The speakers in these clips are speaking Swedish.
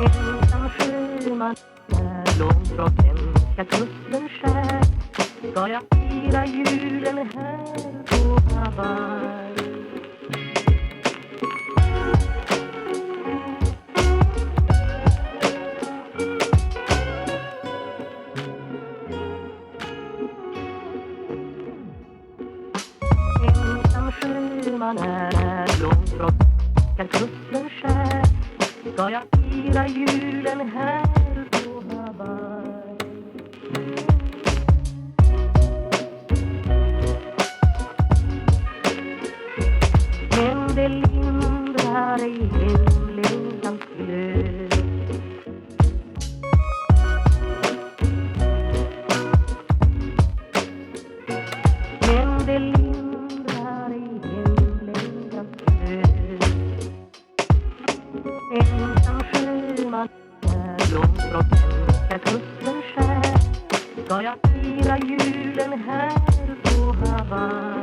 Ensam sjöman är långt från svenska kusten skär. Ska jag fira julen här på Hawaii? Ensam sjöman är långt från svenska kusten skär. Ska jag fira julen här på Hawaii? Men det lindrar ej hemlängtans glöd. Men det lindrar ej hemlängtans glöd. Ensam sjöman är långt från svenska kusten skär. Ska jag fira julen här på Hawaii?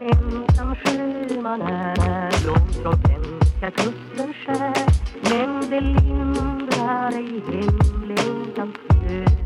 Ensam sjöman är långt från svenska kusten skär. Men det lindrar ej hemlängtans glöd.